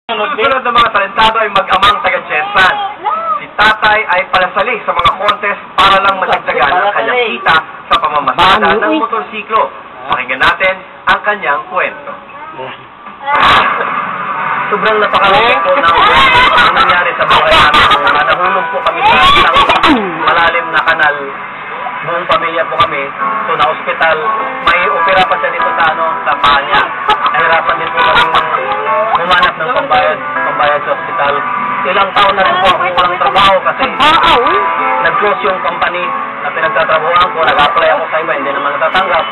Susunod ng mga talentado ay mag-amang taga-Jetsan. Si tatay ay palasali sa mga contest para lang madagdagan ang kanyang kita sa pamamasada ng motorsiklo. Pakinggan natin ang kanyang kwento. Sobrang napakalungkot po ng nangyari sa buhay namin. Nahulog po kami sa isang malalim na kanal. Buong pamilya po kami. So, na-hospital. May opera pa siya dito sa paa niya. Nahirapan din po kami humanap ng pambayad sa hospital. Ilang taon na rin po ako walang trabaho kasi nag-close yung company na pinagtatrabuhan ko. Nag-apply ako sa iba, hindi naman natatanggap.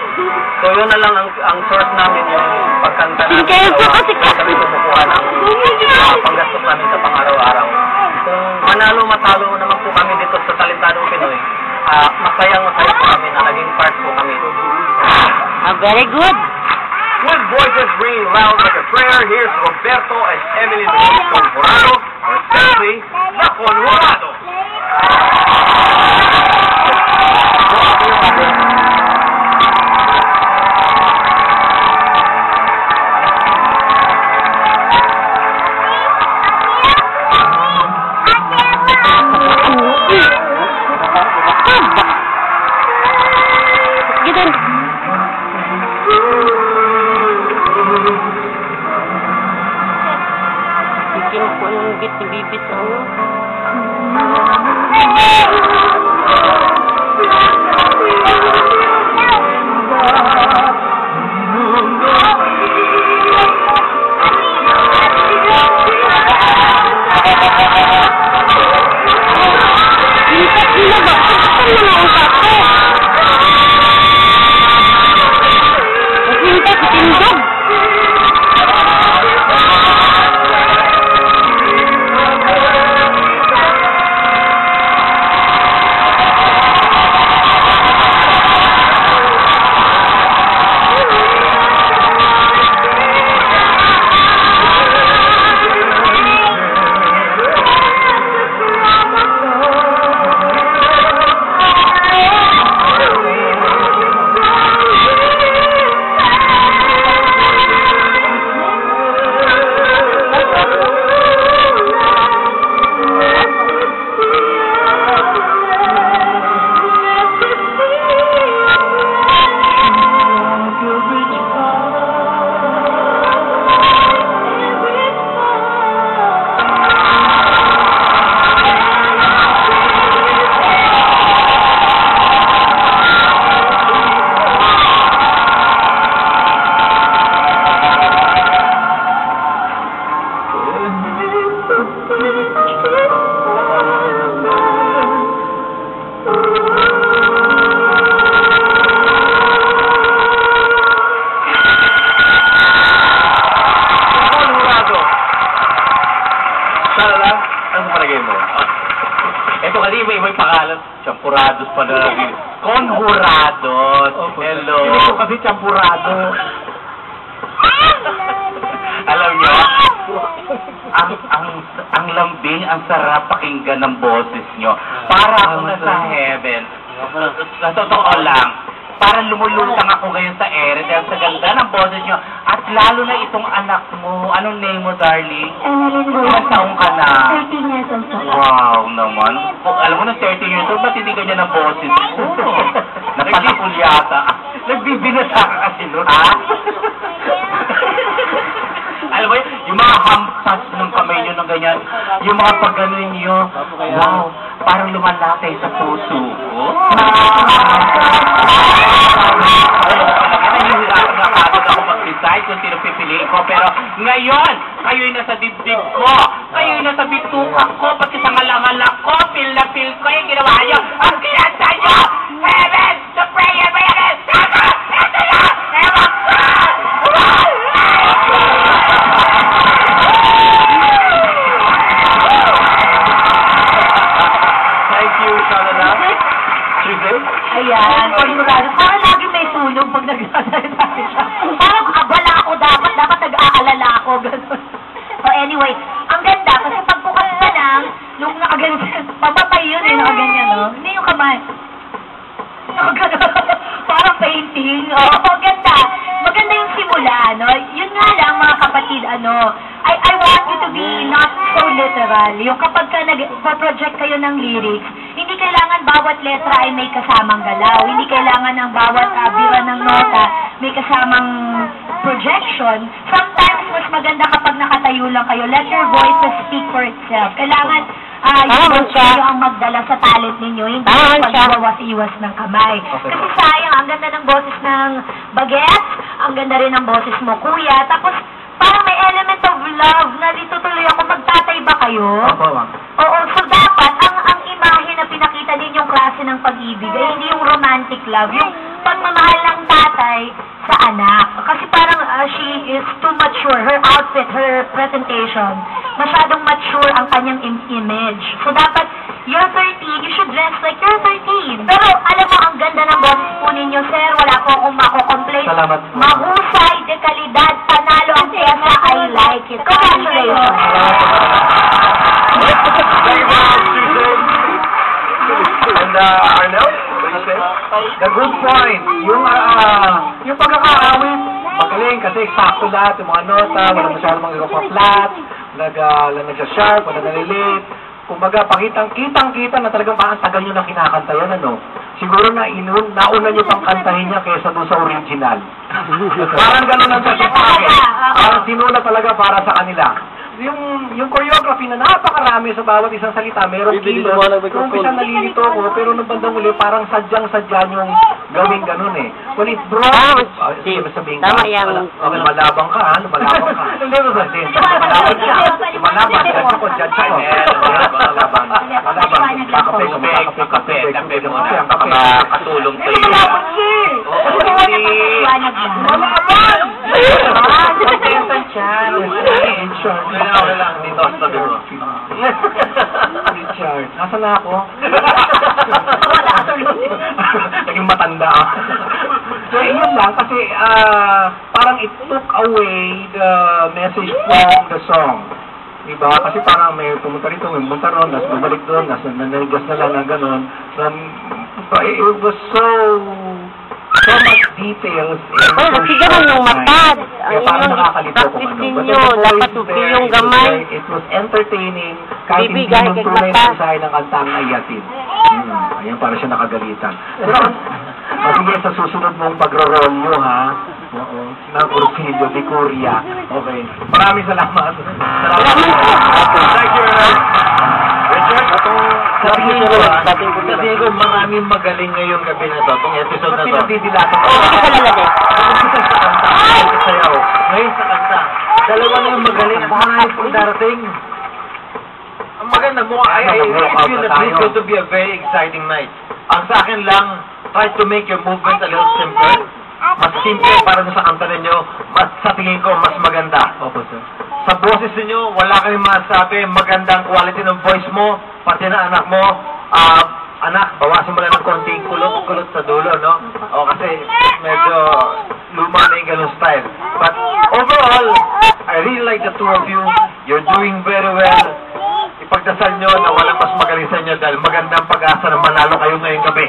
So, yun na lang ang source namin, yung pagkanta namin. Kami kumukuha ng panggastos namin sa pang-araw-araw. Kung manalo-matalo naman po kami dito sa Talentadong Pinoy, masayang-masaya po kami na naging part po kami. Very good. With voices ringing loud like a prayer, here's Roberto and Emily Conjurado, or simply, La Conjurado. Bikin po ng bit-bibit ako. Ito kasi may pangalan. Champurados pa na. Conjurados. Hello. Hindi ko kasi champurado. Alam nyo, ang lambing, ang sarap pakinggan ng boses nyo. Para ako nasa heaven. Sa totoo lang, parang lumulutang ako ngayon sa ere dahil sa ganda ng boses nyo. At lalo na itong anak mo. Anong name mo, darling? Ilang taong ka na? 13 years old. Wow naman. Alam mo na 13 years old, ba't hindi ganyan ang boses mo? Napalakul yata. Nagbibinasa ka kasi nun, ha? Alam mo, yung mga hampas ng kamay nyo ng ganyan, yung mga pag-ganon nyo, wow, parang lumalapay sa puso ko. Nahihirapan na kagad ako mag-decide kung sino pipiliin ko, pero ngayon, kayo'y nasa dibdib ko, kayo'y nasa bituka ko, pati sa ngalangalak ko, feel na feel ko yung ginawa nyo, ang kinanta nyo! Heaven! The prayer by heaven! Sama! Ito na! Ewan ko! Thank you, Shalala. Ayan, Conjurado. Parang lagi may sunog pag nag-aalala siya. Parang abala ako dapat nag-aalala ako. Ganun. So anyway, ang ganda kasi pagbukas pa lang, nung nakaganyan, pamatay yun eh, nakaganyan, no? Hindi yung kamay. Parang painting. Oo, ganda. Maganda yung simula, no? Yun nga lang, mga kapatid, I want you to be not so literal. Yung kapag ka nag-project kayo ng lyrics, hindi kailangan bawat letra ay may kasamang galaw. Hindi kailangan ng bawat bira ng nota may kasamang projection. Sometimes, mas maganda kapag nakatayo lang kayo. Let your voices speak for itself. Kailangan yung kayo ang magdala sa talent ninyo, hindi yung pagbawas-iwas ng kamay. Kasi sayang, ang ganda ng boses ng Bagets, ang ganda rin ng boses mo, Kuya. Tapos, parang may element of love na dito tuloy ako, magtatay ba kayo? Oo, so dapat, ang imahe na pinakita ninyong klase ng pag-ibig ay hindi yung romantic love, yung pagmamahal ng tatay sa anak. Kasi parang she is too mature. Her outfit, her presentation, masyadong mature ang kanyang image. So dapat, you're 13, you should dress like you're 13. Pero alam mo, ang ganda ng boses po ninyo, sir. Wala po akong mako-complain. Salamat po. Mahusay, de kalidad, panalo ang piyesa. I like it. Congratulations. And Arnel, what do you say? The good point, yung pagkakaawit, magaling kasi sakto lahat, yung mga nota, wala masyadong mga flat, nag-sharp, wala nalilate. Kumbaga, kitang-kita na talagang parang tagal nyo na kinakanta yan, ano? Siguro nauna nyo pang kantahin niya kaysa doon sa original. Parang gano'n ang sa akin. Parang sinula talaga para sa kanila. Yung choreography na napakarami sa bawat isang salita, meron kilos. Kung umpisa nalilito ko, pero nung bandang uli, parang sadyang-sadya yung gawing ganun eh. When it brought, sabihin ka, malabang ka, ha? Malabang ka. Hindi mo sabihin. Malabang siya. Malabang. Judge ako, judge ako. Malabang. Kape muna. Makatulong sa'yo. Malabang siya. Malabang. Contentan siya. Wala lang. Dito, sabi mo. Richard, nasa na ako? Wala ka tulog. Naging matanda ako. So, yun lang. Kasi, parang it took away the message from the song. Diba? Kasi parang may pumunta rito, may pumunta ron, tapos bumalik doon, tapos nanaligas na lang na gano'n. It was so much details. Kasi gano'n yung matad. Kaya parang nakakalito ko. Dapat tupi yung gamay. It was entertaining. Kahit hindi yung tunay na usahin ng kanta ang ayatin. Ayan, parang siya nakagalitan. Pero, sige, sa susunod mong pagro-roll nyo, ha? Oo. Ng Ursilio de Curia. Okay. Maraming salamat. Thank you, Richard. Sabihin ko, maraming magaling ngayong gabi na to, itong episode na to. Pinagdidilatan ko. Ngayon sa kanta. Dalawa na yung magaling at mahal kung darating. Ang maganda mo, I feel that this is going to be a very exciting night. Ang sa akin lang, try to make your movement a little simpler. Mas simple para sa kanta ninyo, mas sa tingin ko, mas maganda. Opo, sir. Sa boses ninyo, wala kayong masasabi, magandang quality ng voice mo, pati na anak mo, anak, bawasan mo lang ng konting kulot sa dulo, no? O, kasi medyo luma na yung ganun style. But overall, I really like the two of you. You're doing very well. Ipagdasal nyo na walang mas magaling sa inyo dahil magandang pag-asa na manalo kayo ngayong gabi.